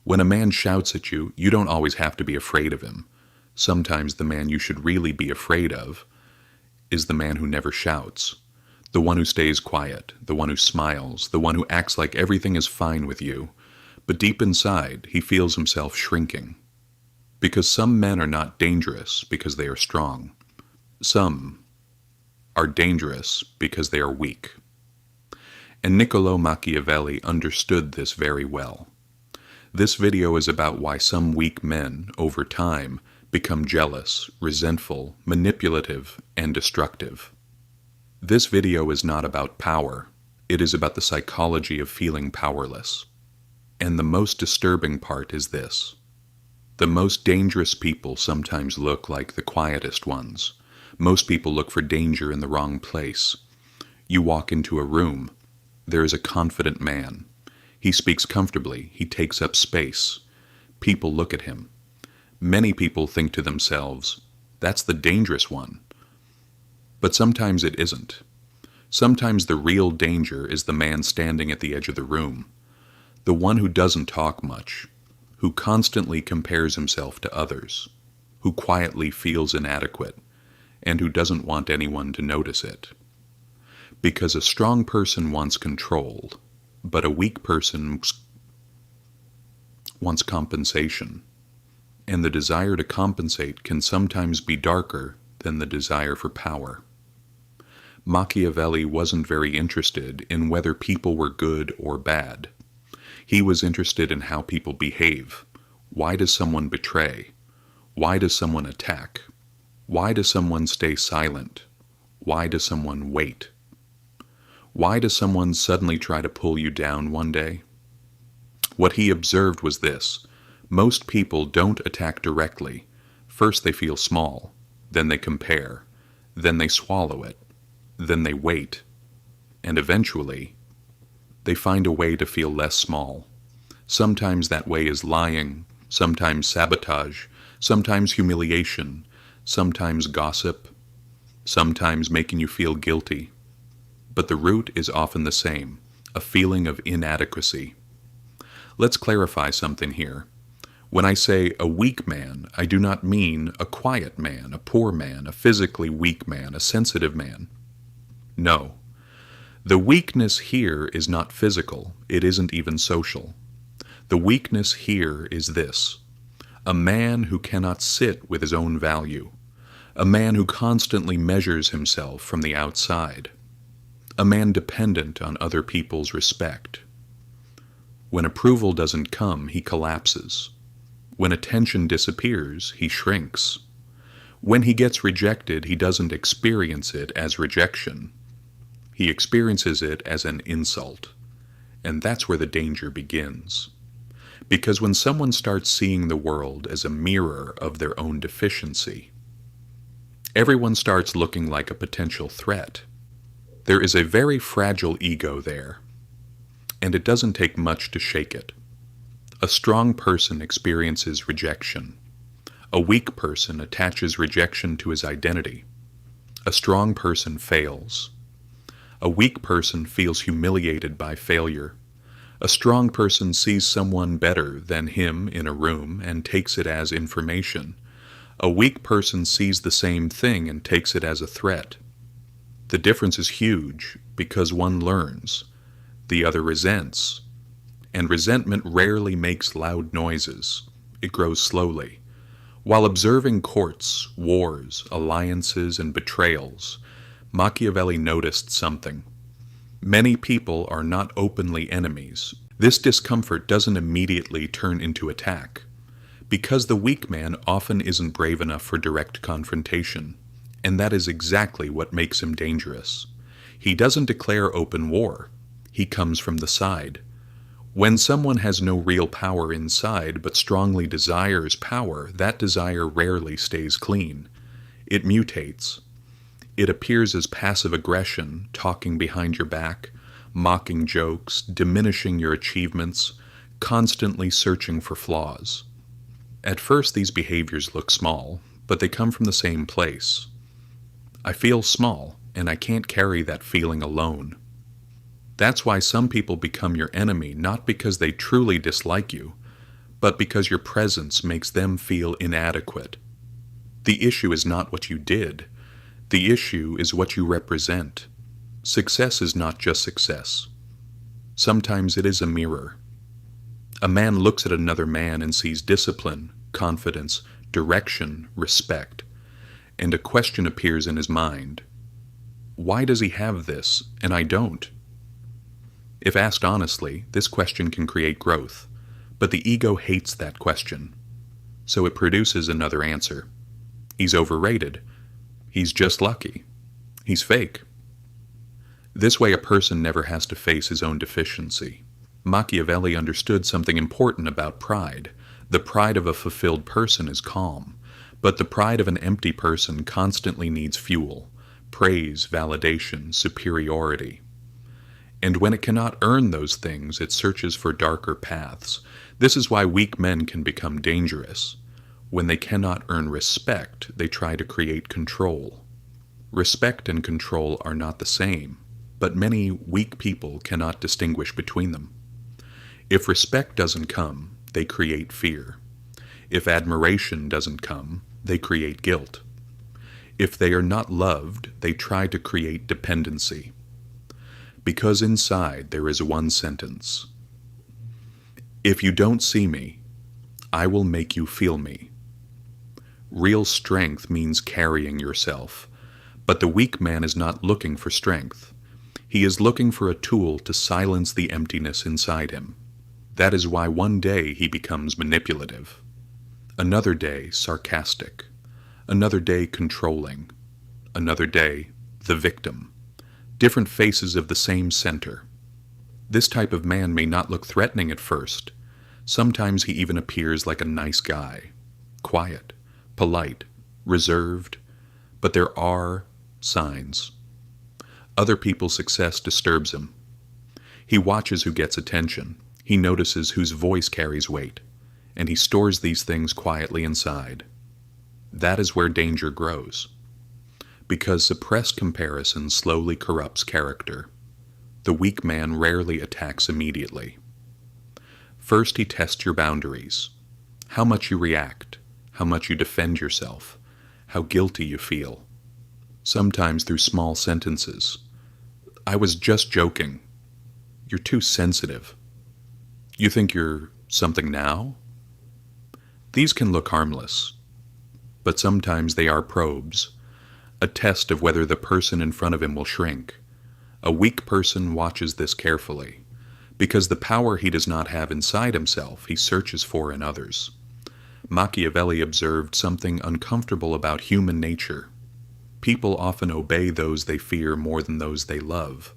When a man shouts at you, you don't always have to be afraid of him. Sometimes the man you should really be afraid of is the man who never shouts, the one who stays quiet, the one who smiles, the one who acts like everything is fine with you, but deep inside he feels himself shrinking. Because some men are not dangerous because they are strong. Some are dangerous because they are weak. And Niccolo Machiavelli understood this very well. This video is about why some weak men, over time, become jealous, resentful, manipulative, and destructive. This video is not about power. It is about the psychology of feeling powerless. And the most disturbing part is this. The most dangerous people sometimes look like the quietest ones. Most people look for danger in the wrong place. You walk into a room. There is a confident man. He speaks comfortably. He takes up space. People look at him. Many people think to themselves, that's the dangerous one. But sometimes it isn't. Sometimes the real danger is the man standing at the edge of the room, the one who doesn't talk much, who constantly compares himself to others, who quietly feels inadequate, and who doesn't want anyone to notice it. Because a strong person wants control, but a weak person wants compensation. And the desire to compensate can sometimes be darker than the desire for power. Machiavelli wasn't very interested in whether people were good or bad. He was interested in how people behave. Why does someone betray? Why does someone attack? Why does someone stay silent? Why does someone wait? Why does someone suddenly try to pull you down one day? What he observed was this. Most people don't attack directly. First they feel small, then they compare, then they swallow it, then they wait, and eventually they find a way to feel less small. Sometimes that way is lying, sometimes sabotage, sometimes humiliation, sometimes gossip, sometimes making you feel guilty. But the root is often the same, a feeling of inadequacy. Let's clarify something here. When I say a weak man, I do not mean a quiet man, a poor man, a physically weak man, a sensitive man. No. The weakness here is not physical. It isn't even social. The weakness here is this. A man who cannot sit with his own value. A man who constantly measures himself from the outside. A man dependent on other people's respect. When approval doesn't come, he collapses. When attention disappears, he shrinks. When he gets rejected, he doesn't experience it as rejection. He experiences it as an insult. And that's where the danger begins. Because when someone starts seeing the world as a mirror of their own deficiency, everyone starts looking like a potential threat. There is a very fragile ego there, and it doesn't take much to shake it. A strong person experiences rejection. A weak person attaches rejection to his identity. A strong person fails. A weak person feels humiliated by failure. A strong person sees someone better than him in a room and takes it as information. A weak person sees the same thing and takes it as a threat. The difference is huge because one learns, the other resents. And resentment rarely makes loud noises. It grows slowly. While observing courts, wars, alliances, and betrayals, Machiavelli noticed something. Many people are not openly enemies. This discomfort doesn't immediately turn into attack, because the weak man often isn't brave enough for direct confrontation, and that is exactly what makes him dangerous. He doesn't declare open war. He comes from the side. When someone has no real power inside but strongly desires power, that desire rarely stays clean. It mutates. It appears as passive aggression, talking behind your back, mocking jokes, diminishing your achievements, constantly searching for flaws. At first these behaviors look small, but they come from the same place. I feel small, and I can't carry that feeling alone. That's why some people become your enemy, not because they truly dislike you, but because your presence makes them feel inadequate. The issue is not what you did. The issue is what you represent. Success is not just success. Sometimes it is a mirror. A man looks at another man and sees discipline, confidence, direction, respect, and a question appears in his mind. Why does he have this, and I don't? If asked honestly, this question can create growth, but the ego hates that question, so it produces another answer. He's overrated. He's just lucky. He's fake. This way a person never has to face his own deficiency. Machiavelli understood something important about pride. The pride of a fulfilled person is calm, but the pride of an empty person constantly needs fuel, praise, validation, superiority. And when it cannot earn those things, it searches for darker paths. This is why weak men can become dangerous. When they cannot earn respect, they try to create control. Respect and control are not the same, but many weak people cannot distinguish between them. If respect doesn't come, they create fear. If admiration doesn't come, they create guilt. If they are not loved, they try to create dependency. Because inside there is one sentence. If you don't see me, I will make you feel me. Real strength means carrying yourself, but the weak man is not looking for strength. He is looking for a tool to silence the emptiness inside him. That is why one day he becomes manipulative, another day sarcastic, another day controlling, another day the victim. Different faces of the same center. This type of man may not look threatening at first. Sometimes he even appears like a nice guy, quiet, polite, reserved, but there are signs. Other people's success disturbs him. He watches who gets attention. He notices whose voice carries weight, and he stores these things quietly inside. That is where danger grows. Because suppressed comparison slowly corrupts character. The weak man rarely attacks immediately. First, he tests your boundaries. How much you react, how much you defend yourself, how guilty you feel. Sometimes through small sentences. I was just joking. You're too sensitive. You think you're something now? These can look harmless, but sometimes they are probes, a test of whether the person in front of him will shrink. A weak person watches this carefully, because the power he does not have inside himself he searches for in others. Machiavelli observed something uncomfortable about human nature. People often obey those they fear more than those they love.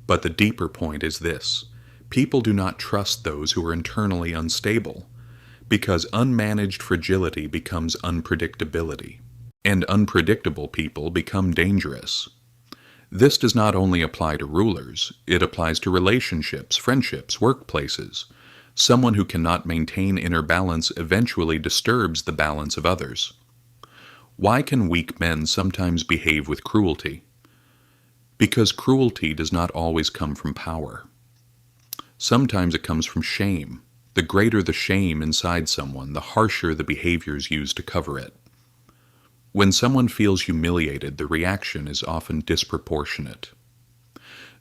But the deeper point is this. People do not trust those who are internally unstable, because unmanaged fragility becomes unpredictability, and unpredictable people become dangerous. This does not only apply to rulers, it applies to relationships, friendships, workplaces. Someone who cannot maintain inner balance eventually disturbs the balance of others. Why can weak men sometimes behave with cruelty? Because cruelty does not always come from power. Sometimes it comes from shame. The greater the shame inside someone, the harsher the behaviors used to cover it. When someone feels humiliated, the reaction is often disproportionate.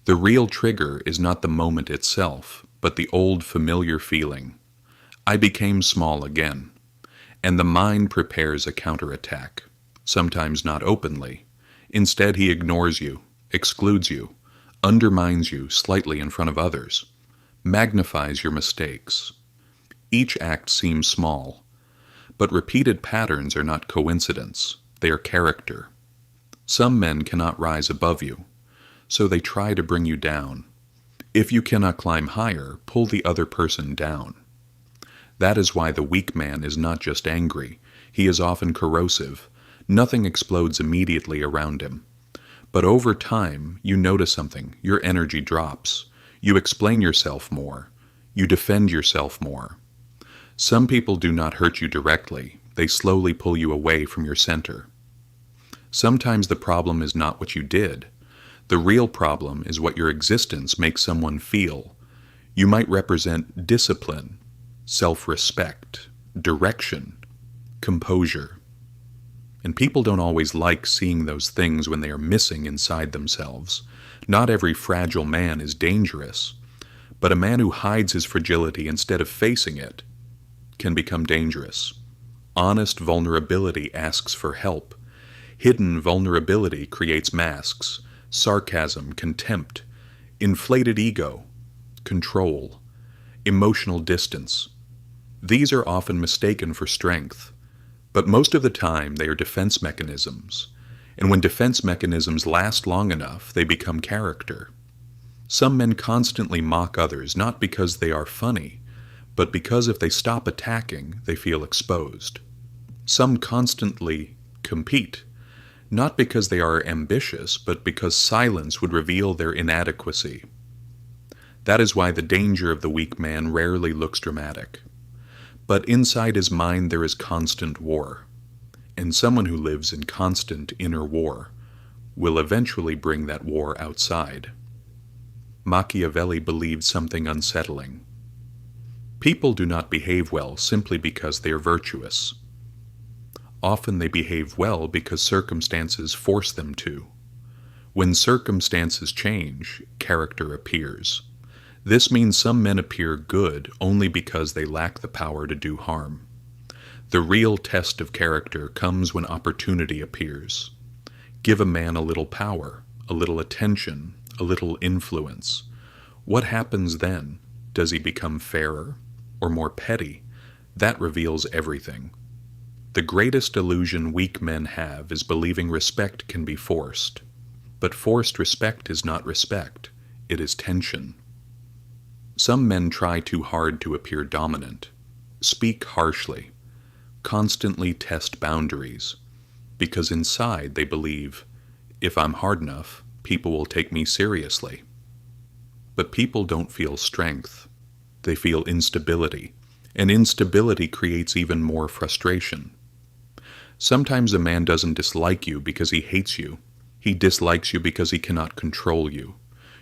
The real trigger is not the moment itself, but the old familiar feeling. I became small again. And the mind prepares a counterattack, sometimes not openly. Instead, he ignores you, excludes you, undermines you slightly in front of others, magnifies your mistakes. Each act seems small, but repeated patterns are not coincidence, they are character. Some men cannot rise above you, so they try to bring you down. If you cannot climb higher, pull the other person down. That is why the weak man is not just angry, he is often corrosive. Nothing explodes immediately around him. But over time, you notice something, your energy drops. You explain yourself more. You defend yourself more. Some people do not hurt you directly, they slowly pull you away from your center. Sometimes the problem is not what you did. The real problem is what your existence makes someone feel. You might represent discipline, self-respect, direction, composure. And people don't always like seeing those things when they are missing inside themselves. Not every fragile man is dangerous, but a man who hides his fragility instead of facing it can become dangerous. Honest vulnerability asks for help. Hidden vulnerability creates masks, sarcasm, contempt, inflated ego, control, emotional distance. These are often mistaken for strength, but most of the time they are defense mechanisms, and when defense mechanisms last long enough, they become character. Some men constantly mock others not because they are funny, but because if they stop attacking, they feel exposed. Some constantly compete, not because they are ambitious, but because silence would reveal their inadequacy. That is why the danger of the weak man rarely looks dramatic. But inside his mind there is constant war, and someone who lives in constant inner war will eventually bring that war outside. Machiavelli believed something unsettling. People do not behave well simply because they are virtuous. Often they behave well because circumstances force them to. When circumstances change, character appears. This means some men appear good only because they lack the power to do harm. The real test of character comes when opportunity appears. Give a man a little power, a little attention, a little influence. What happens then? Does he become fairer or more petty? That reveals everything. The greatest illusion weak men have is believing respect can be forced. But forced respect is not respect, it is tension. Some men try too hard to appear dominant, speak harshly, constantly test boundaries, because inside they believe, if I'm hard enough, people will take me seriously. But people don't feel strength, they feel instability, and instability creates even more frustration. Sometimes a man doesn't dislike you because he hates you. He dislikes you because he cannot control you.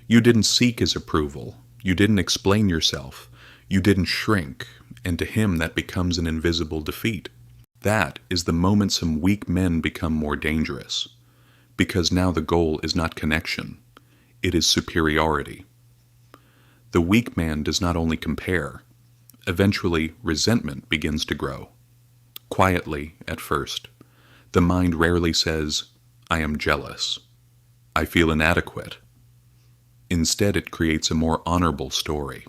You didn't seek his approval. You didn't explain yourself. You didn't shrink, and to him that becomes an invisible defeat. That is the moment some weak men become more dangerous, because now the goal is not connection, it is superiority. The weak man does not only compare. Eventually, resentment begins to grow. Quietly, at first. The mind rarely says, I am jealous. I feel inadequate. Instead, it creates a more honorable story.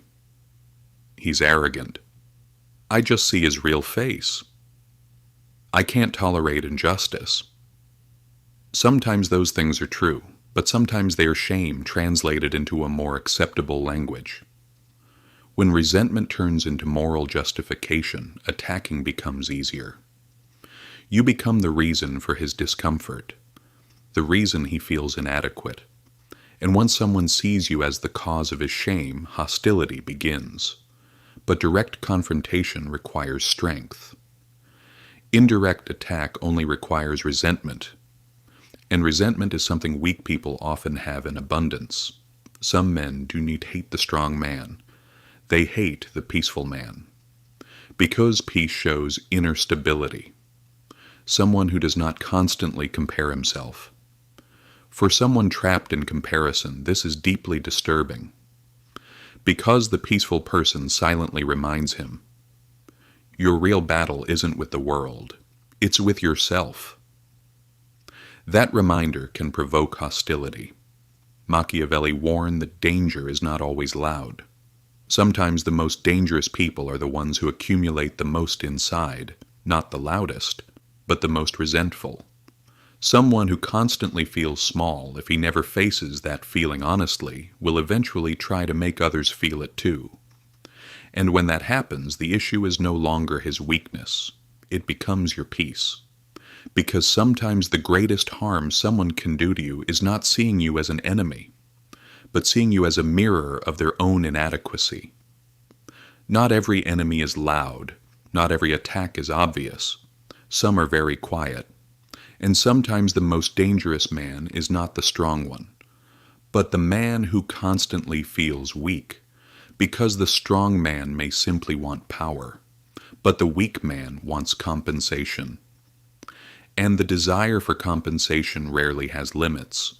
He's arrogant. I just see his real face. I can't tolerate injustice. Sometimes those things are true, but sometimes they are shame translated into a more acceptable language. When resentment turns into moral justification, attacking becomes easier. You become the reason for his discomfort, the reason he feels inadequate. And once someone sees you as the cause of his shame, hostility begins. But direct confrontation requires strength. Indirect attack only requires resentment. And resentment is something weak people often have in abundance. Some men do not hate the strong man. They hate the peaceful man. Because peace shows inner stability. Someone who does not constantly compare himself. For someone trapped in comparison, this is deeply disturbing. Because the peaceful person silently reminds him, your real battle isn't with the world, it's with yourself. That reminder can provoke hostility. Machiavelli warned that danger is not always loud. Sometimes the most dangerous people are the ones who accumulate the most inside, not the loudest, but the most resentful. Someone who constantly feels small, if he never faces that feeling honestly, will eventually try to make others feel it too. And when that happens, the issue is no longer his weakness. It becomes your peace. Because sometimes the greatest harm someone can do to you is not seeing you as an enemy, but seeing you as a mirror of their own inadequacy. Not every enemy is loud. Not every attack is obvious. Some are very quiet. And sometimes the most dangerous man is not the strong one, but the man who constantly feels weak, because the strong man may simply want power, but the weak man wants compensation. And the desire for compensation rarely has limits.